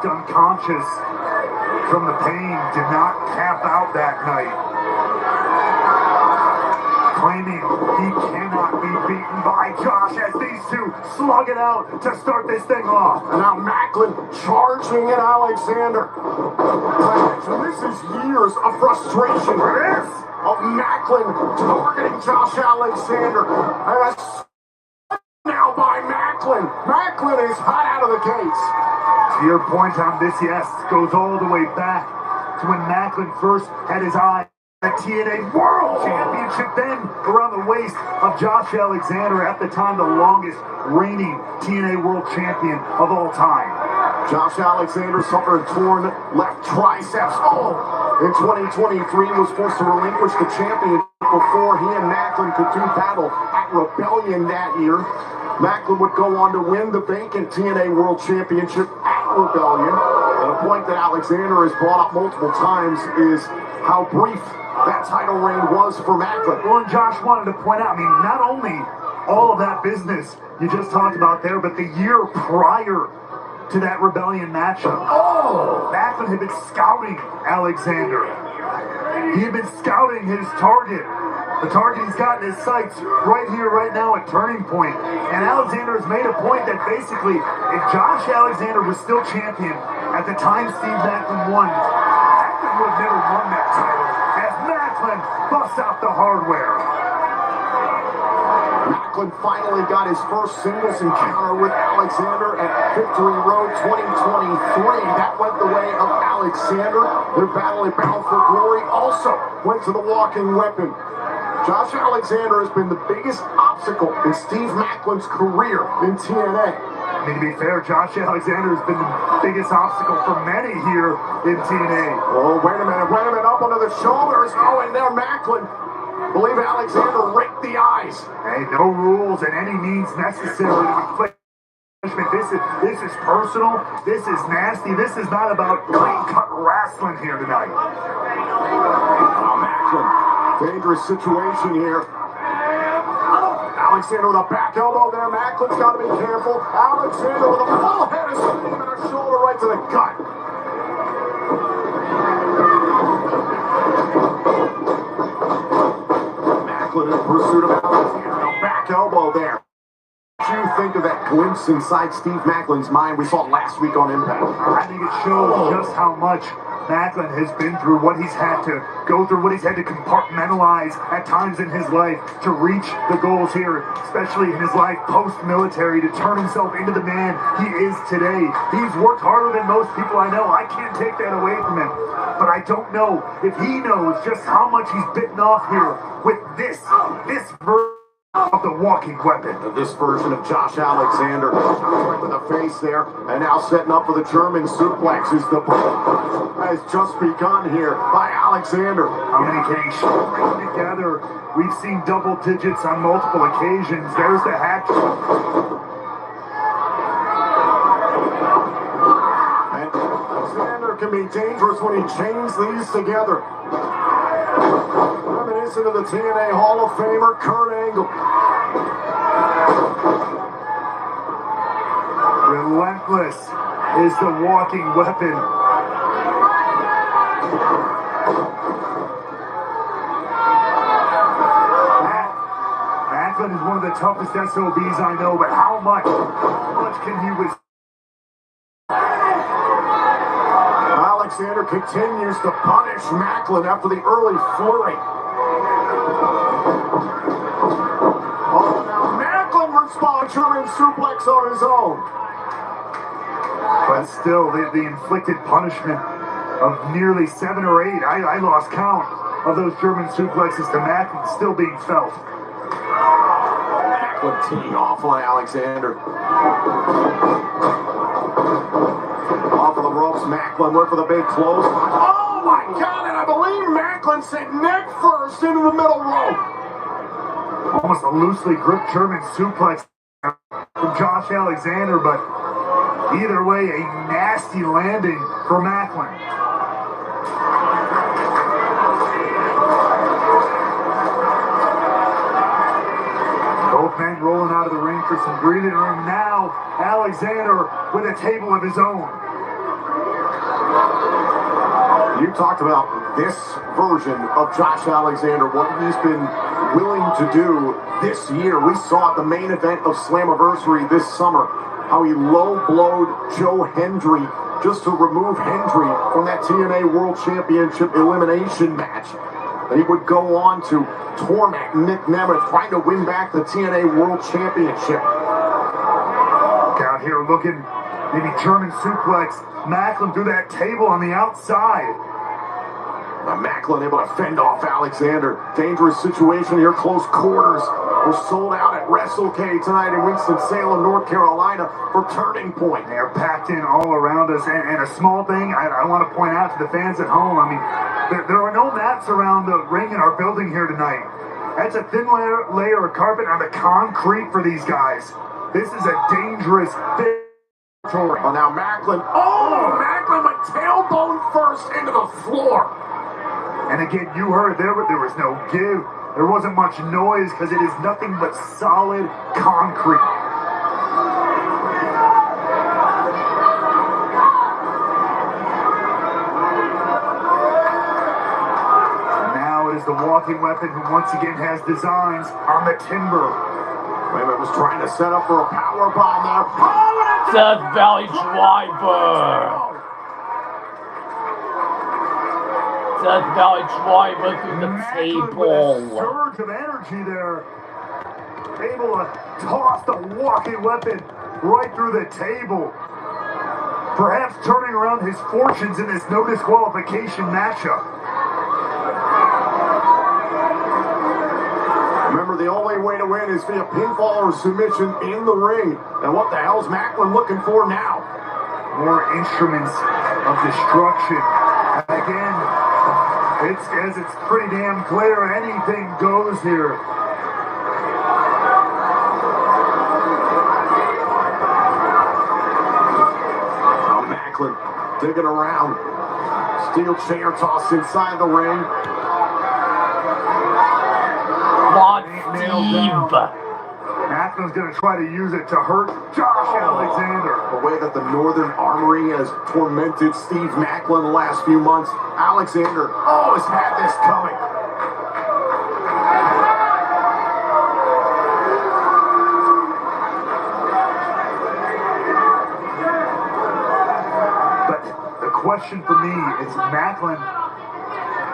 unconscious from the pain, did not tap out that night, claiming he cannot be beaten by Josh as these two slug it out to start this thing off. And now Macklin charging at Alexander. This is years of frustration of Macklin targeting Josh Alexander. And now by Macklin. Macklin is hot out of the gates. To your point on this, yes, goes all the way back to when Macklin first had his eye at TNA World Championship, then around the waist of Josh Alexander, at the time the longest reigning TNA World Champion of all time. Josh Alexander suffered a torn left triceps. In 2023 was forced to relinquish the championship before he and Macklin could do battle at Rebellion that year. Macklin would go on to win the vacant TNA World Championship at Rebellion. And a point that Alexander has brought up multiple times is how brief that title reign was for Macklin. Well, and Josh wanted to point out, not only all of that business you just talked about there, but the year prior to that Rebellion matchup, Macklin had been scouting Alexander. He had been scouting his target. The target he's got in his sights right here, right now at Turning Point. And Alexander has made a point that basically, if Josh Alexander was still champion at the time Steve Macklin won, Macklin would have never won that title, as Macklin busts out the hardware. Macklin finally got his first singles encounter with Alexander at Victory Road 2023. That went the way of Alexander. Their battle at Bound for Glory also went to the walking weapon. Josh Alexander has been the biggest obstacle in Steve Macklin's career in TNA. To be fair, Josh Alexander has been the biggest obstacle for many here in TNA. Oh, wait a minute, up under the shoulders. And there Macklin. I believe Alexander raked the eyes. Hey, no rules and any means necessary to inflict punishment. This is personal. This is nasty. This is not about clean-cut wrestling here tonight. Macklin. Dangerous situation here. Alexander with a back elbow there. Macklin's got to be careful. Alexander with a full head of steam and a shoulder right to the gut. Macklin in pursuit of Alexander. A back elbow there. What do you think of that glimpse inside Steve Macklin's mind we saw last week on Impact? I think it shows just how much Macklin has been through, what he's had to go through, what he's had to compartmentalize at times in his life to reach the goals here, especially in his life post-military, to turn himself into the man he is today. He's worked harder than most people I know. I can't take that away from him. But I don't know if he knows just how much he's bitten off here with this version of the walking weapon. This version of Josh Alexander, right to the face there, and now setting up for the German suplex. The has just begun here by Alexander. How many can he string together? We've seen double digits on multiple occasions. There's the hat trick. And Alexander can be dangerous when he chains these together. Reminiscent of the TNA Hall of Famer, Kurt Angle. Relentless is the walking weapon. Macklin is one of the toughest SOBs I know, but how much can he withstand? Alexander continues to punish Macklin after the early flurry. Now Macklin responds, German suplex on his own. But still, the inflicted punishment of nearly 7 or 8, I lost count of those German suplexes to Macklin, still being felt. Macklin teeing off on Alexander. Off of the ropes, Macklin went for the big close. Oh my God, and I believe Macklin sent neck first into the middle rope. Almost a loosely gripped German suplex from Josh Alexander, but either way, a nasty landing for Macklin. Both men rolling out of the ring for some breathing room. Now, Alexander with a table of his own. We've talked about this version of Josh Alexander, what he's been willing to do this year. We saw at the main event of Slammiversary this summer how he low-blowed Joe Hendry just to remove Hendry from that TNA World Championship elimination match. And he would go on to torment Nick Nemeth, trying to win back the TNA World Championship. Out here looking, maybe German suplex. Macklin through that table on the outside. Macklin able to fend off Alexander. Dangerous situation here, close quarters. We're sold out at WrestleK tonight in Winston-Salem, North Carolina for Turning Point. They're packed in all around us. And a small thing I want to point out to the fans at home. I mean, there are no mats around the ring in our building here tonight. That's a thin layer of carpet on the concrete for these guys. This is a dangerous territory. Oh, now Macklin. Oh, Macklin went tailbone first into the floor. And again, you heard there was no give. There wasn't much noise because it is nothing but solid concrete. And now it is the walking weapon who once again has designs on the timber. Raymond was trying to set up for a power bomb there. Oh, Death Valley Driver. Death Valley Driver through the table. With a surge of energy there. Able to toss the walking weapon right through the table. Perhaps turning around his fortunes in this no disqualification matchup. Remember, the only way to win is via pinfall or submission in the ring. And what the hell's Macklin looking for now? More instruments of destruction. And again, it's pretty damn clear. Anything goes here. Now Macklin digging around. Steel chair tossed inside the ring. Nailed down. Macklin's going to try to use it to hurt Josh Alexander. The way that the Northern Armory has tormented Steve Macklin the last few months, Alexander always had this coming. But the question for me is Macklin,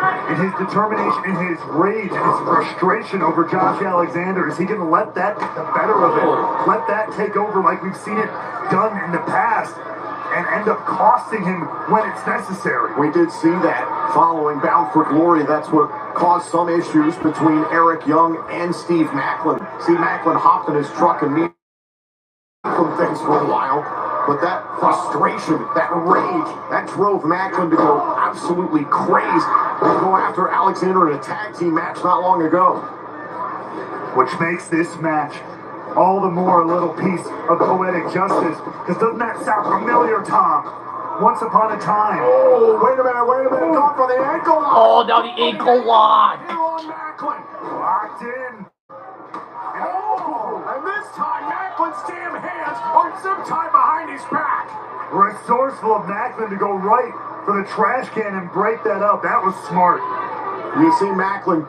in his determination, in his rage, in his frustration over Josh Alexander, is he going to let that get the better of it? Let that take over like we've seen it done in the past and end up costing him when it's necessary? We did see that following Bound for Glory. That's what caused some issues between Eric Young and Steve Macklin. Steve Macklin hopped in his truck and me from things for a while. But that frustration, that rage, that drove Macklin to go absolutely crazy and go after Alexander in a tag team match not long ago. Which makes this match all the more a little piece of poetic justice. Because doesn't that sound familiar, Tom? Once upon a time. Oh, wait a minute. Going for the ankle lock. Oh, now the ankle lock. Here on Macklin. Locked in. And this time, Macklin's damn hands are zip-tied behind his back. Resourceful of Macklin to go right for the trash can and break that up. That was smart. You see Macklin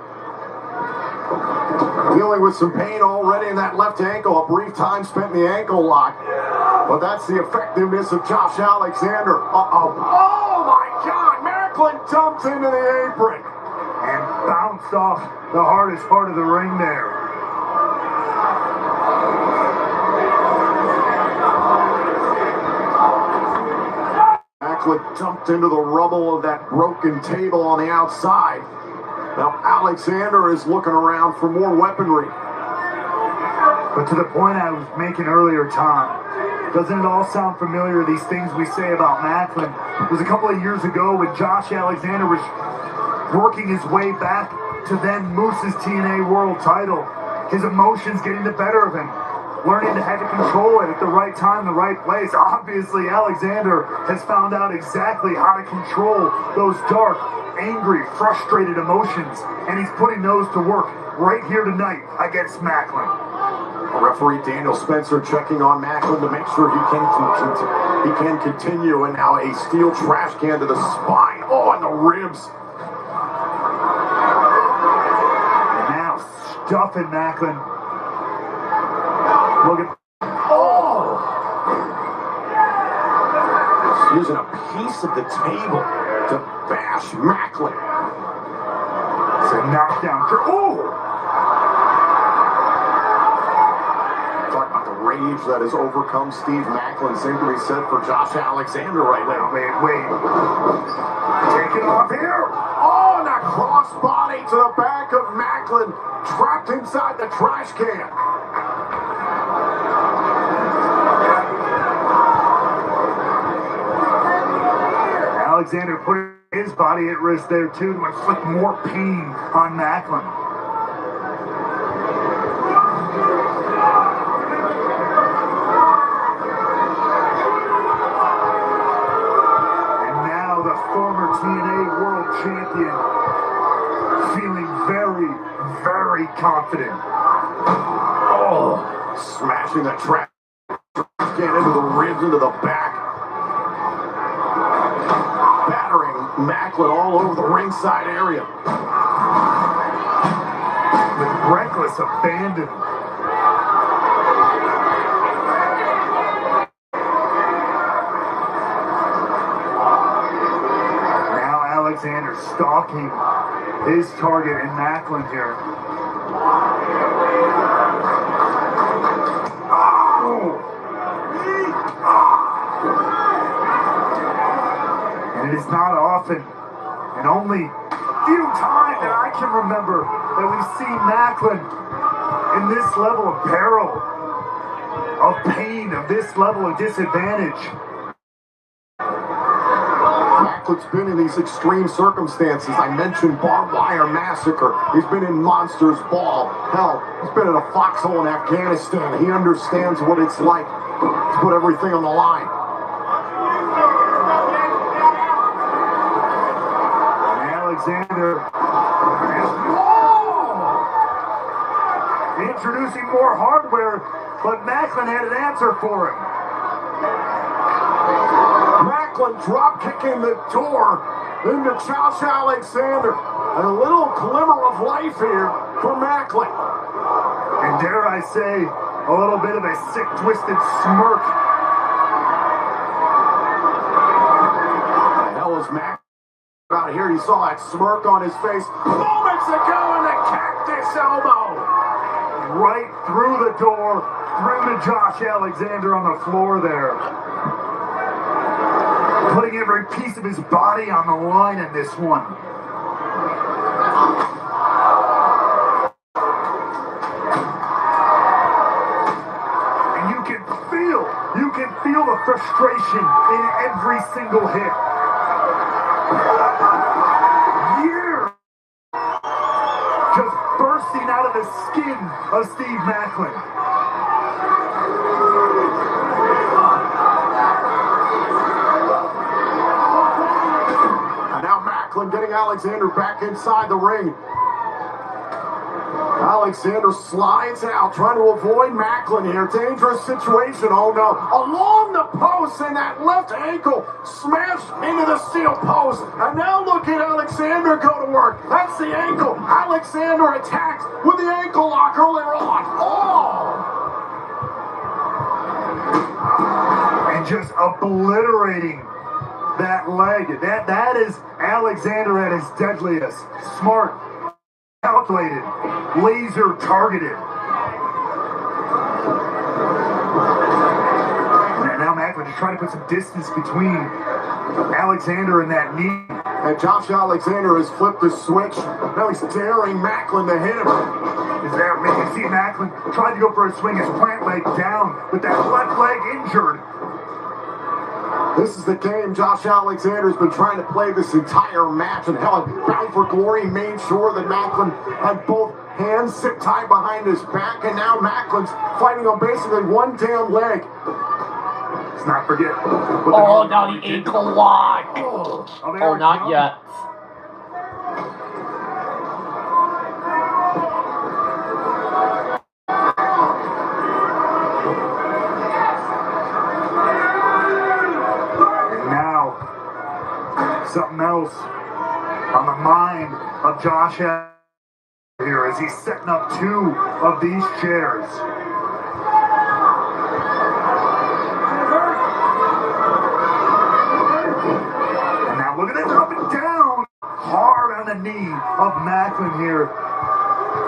dealing with some pain already in that left ankle. A brief time spent in the ankle lock. But that's the effectiveness of Josh Alexander. Uh-oh. Oh, my God. Macklin jumped into the apron. And bounced off the hardest part of the ring there. Macklin jumped into the rubble of that broken table on the outside. Now Alexander is looking around for more weaponry. But to the point I was making earlier, Tom, doesn't it all sound familiar, these things we say about Macklin? It was a couple of years ago when Josh Alexander was working his way back to then Moose's TNA World title. His emotions getting the better of him. Learning to have to control it at the right time, the right place. Obviously, Alexander has found out exactly how to control those dark, angry, frustrated emotions. And he's putting those to work right here tonight against Macklin. Referee Daniel Spencer checking on Macklin to make sure he can continue. And now a steel trash can to the spine Oh, and the ribs. And now stuffing Macklin. Look at. Oh! He's using a piece of the table to bash Macklin. It's a knockdown. Oh! Talk about the rage that has overcome Steve Macklin. Same to be said for Josh Alexander right now. Wait. Take it off here. Oh, and a crossbody to the back of Macklin, trapped inside the trash can. Alexander put his body at risk there too to inflict more pain on Macklin. And now the former TNA World Champion feeling very, very confident. Oh, smashing the trash can into the ribs, into the back. Battering Macklin all over the ringside area. With reckless abandon. Now Alexander stalking his target in Macklin here. And it is not often, and only a few times that I can remember, that we've seen Macklin in this level of peril, of pain, of this level of disadvantage. Macklin's been in these extreme circumstances. I mentioned Barbed Wire Massacre. He's been in Monsters Ball. Hell, he's been in a foxhole in Afghanistan. He understands what it's like to put everything on the line. Alexander. Introducing more hardware, but Macklin had an answer for him. Macklin drop kicking the door into Josh Alexander. A little glimmer of life here for Macklin. And dare I say, a little bit of a sick, twisted smirk. The hell is Macklin out here? You saw that smirk on his face moments ago in the cactus elbow. Right through the door, through to Josh Alexander on the floor there. Putting every piece of his body on the line in this one. And you can feel the frustration in every single hit. Years just bursting out of the skin of Steve Macklin. And now Macklin getting Alexander back inside the ring. Alexander slides out, trying to avoid Macklin here. Dangerous situation. Oh no. Along the post, and that left ankle smashed into the steel post. And now look at Alexander go to work. That's the ankle. Alexander attacked with the ankle lock earlier on. Oh! And just obliterating that leg. That is Alexander at his deadliest. Smart, calculated, laser targeted. And now Macklin just trying to put some distance between Alexander and that knee. And Josh Alexander has flipped the switch. Now he's daring Macklin to hit him. Is there, you see Macklin tried to go for a swing, his plant leg down, with that left leg injured. This is the game Josh Alexander's been trying to play this entire match, and hell, Bound for Glory made sure that Macklin had both hands sit tied behind his back, and now Macklin's fighting on basically one damn leg. Let's not forget. Oh, now the ankle lock. Oh, not yet. something else on the mind of Josh Allen here as he's setting up 2 of these chairs. And now look at this, up and down, hard on the knee of Macklin here.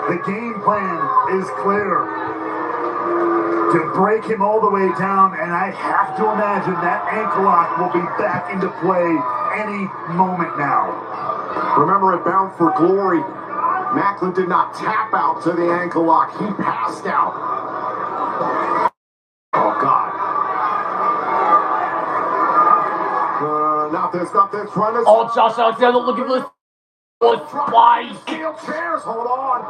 The game plan is clear. To break him all the way down, and I have to imagine that ankle lock will be back into play any moment now. Remember, at Bound for Glory, Macklin did not tap out to the ankle lock. He passed out. Oh, God. Not this. Run this. Oh, Josh Alexander looking for this. Twice. Steel chairs. Hold on.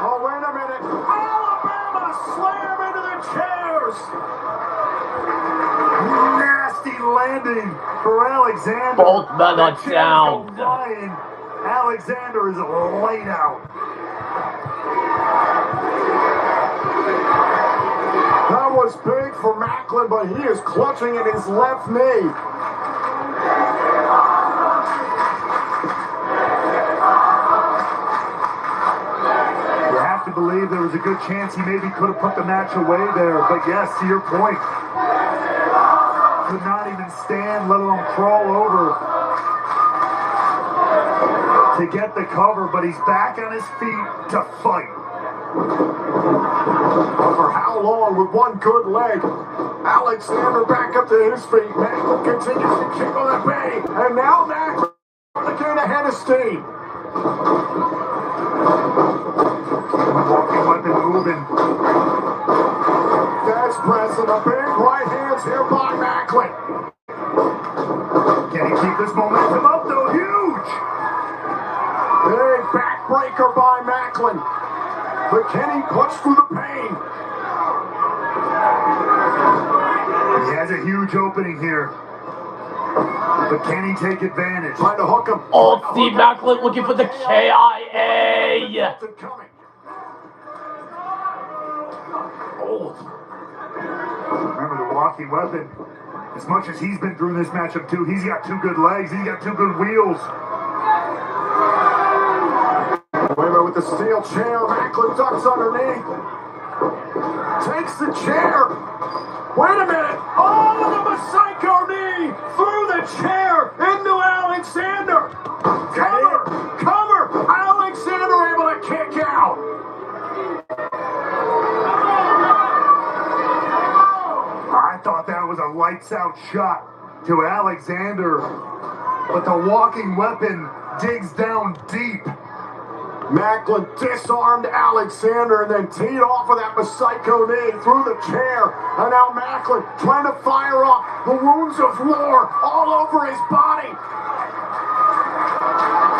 Oh, wait a minute. Alabama slam into the chairs. Nasty landing for Alexander. Both men are down. Flying. Alexander is laid out. That was big for Macklin, but he is clutching at his left knee. To believe there was a good chance he maybe could have put the match away there, but yes, to your point, could not even stand, let alone crawl over to get the cover, but he's back on his feet to fight. For how long with one good leg? Alexander back up to his feet. Macklin continues to kick on the bay, and now Macklin again ahead of steam. Walking weapon moving. That's pressing a big right hands here by Macklin. Can he keep this momentum up though? Huge! Big backbreaker by Macklin. But can he push through the pain? He has a huge opening here. But can he take advantage? Trying to hook him. Oh, Steve Macklin looking for the KIA. Remember the walking weapon. As much as he's been through this matchup too, he's got 2 good legs, he's got 2 good wheels. Wait a minute, with the steel chair, Macklin ducks underneath. Takes the chair. Wait a minute. Oh, the psycho knee through the chair into Alexander. Cover. Alexander able to kick out. I thought that was a lights out shot to Alexander, but the walking weapon digs down deep. Macklin disarmed Alexander and then teed off of that Psycho knee through the chair. And now Macklin trying to fire up the wounds of war all over his body.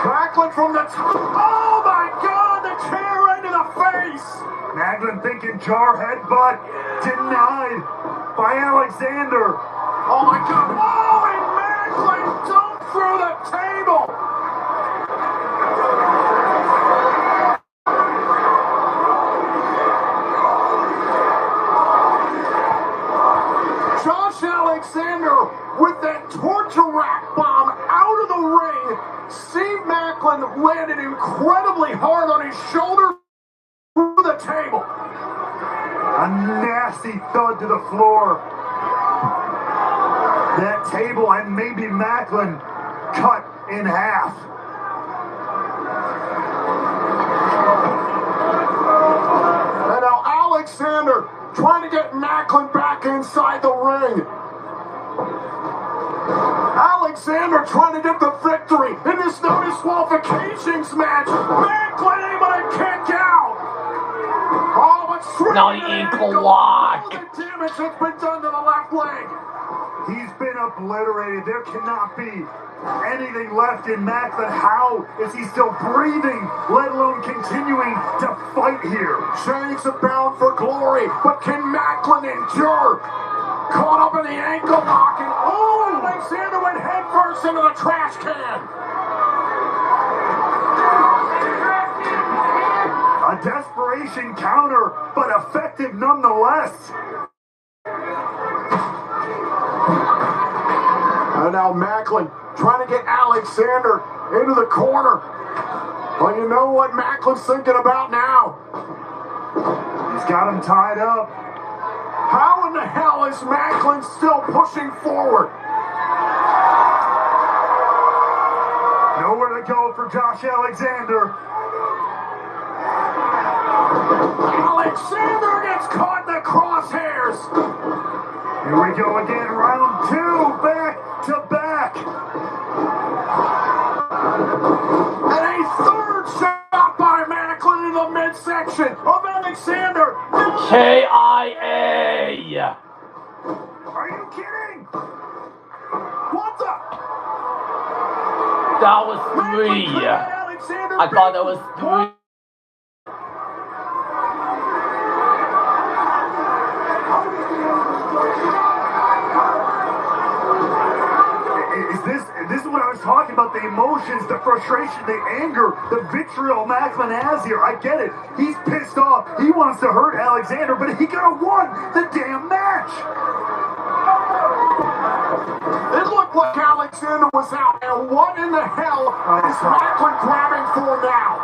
Macklin from the top. Oh my God, the chair right to the face. Macklin thinking jar headbutt, denied by Alexander. Oh my God. Oh, and Macklin dumped through the table. Josh Alexander with that torture rack bomb out of the ring. Steve Macklin landed incredibly hard on his shoulder through the table. A nasty thud to the floor. That table and maybe Macklin cut in half. And now Alexander trying to get Macklin back inside the ring. Alexander trying to get the victory in this no disqualifications match. Macklin able to kick out. Oh, but Now the ankle lock. All the damage that's been done to the left leg. He's been obliterated. There cannot be anything left in Macklin. How is he still breathing, let alone continuing to fight here? Chains are bound for glory, but can Macklin endure? Caught up in the ankle lock, and oh, Alexander went headfirst into the trash can. A desperation counter, but effective nonetheless. And now Macklin trying to get Alexander into the corner. Well, you know what Macklin's thinking about now? He's got him tied up. How in the hell is Macklin still pushing forward? Nowhere to go for Josh Alexander. Alexander gets caught in the crosshairs. Here we go again, round 2, back to back. And a third shot by Macklin in the midsection of Alexander. KIA. Are you kidding? What the? That was 3. I thought that was 3. This is what I was talking about, the emotions, the frustration, the anger, the vitriol Macklin has here. I get it. He's pissed off. He wants to hurt Alexander, but he could have won the damn match. It looked like Alexander was out, and what in the hell is Macklin grabbing for now?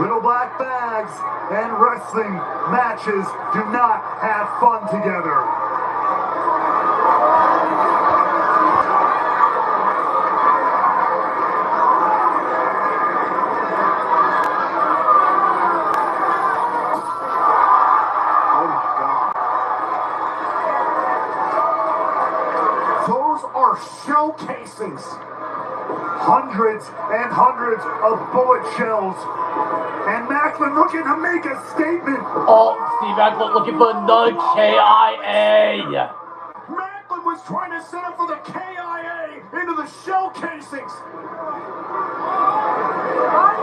Little black bags and wrestling matches do not have fun together. Shell casings. Hundreds and hundreds of bullet shells. And Macklin looking to make a statement. Oh, Steve Macklin looking for another KIA. Macklin was trying to set up for the KIA into the shell casings.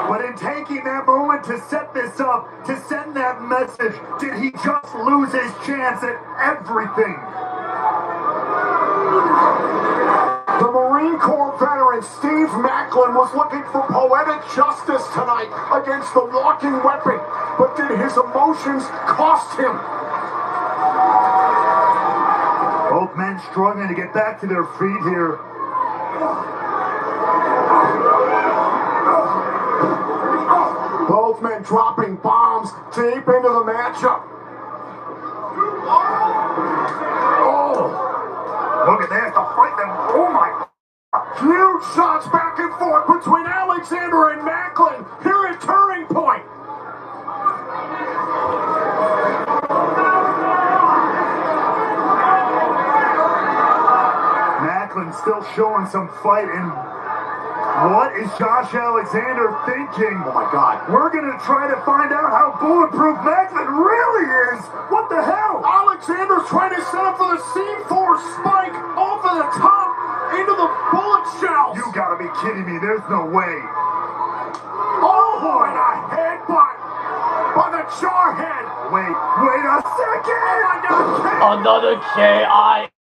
But in taking that moment to set this up, to send that message, did he just lose his chance at everything? The Marine Corps veteran Steve Macklin was looking for poetic justice tonight against the walking weapon, but did his emotions cost him? Both men struggling to get back to their feet here. Both men dropping bombs deep into the matchup. Look at that, to fight them. Oh my God. Huge shots back and forth between Alexander and Macklin here at Turning Point. Macklin still showing some fight, and what is Josh Alexander thinking? Oh my God. We're gonna try to find out how bulletproof Macklin really is. What the hell? Alexander's trying to set up for the C4 spike off of the top into the bullet shells. You gotta be kidding me. There's no way. Oh, and a headbutt by the Jarhead. Wait a second. Oh my God. Another KIA.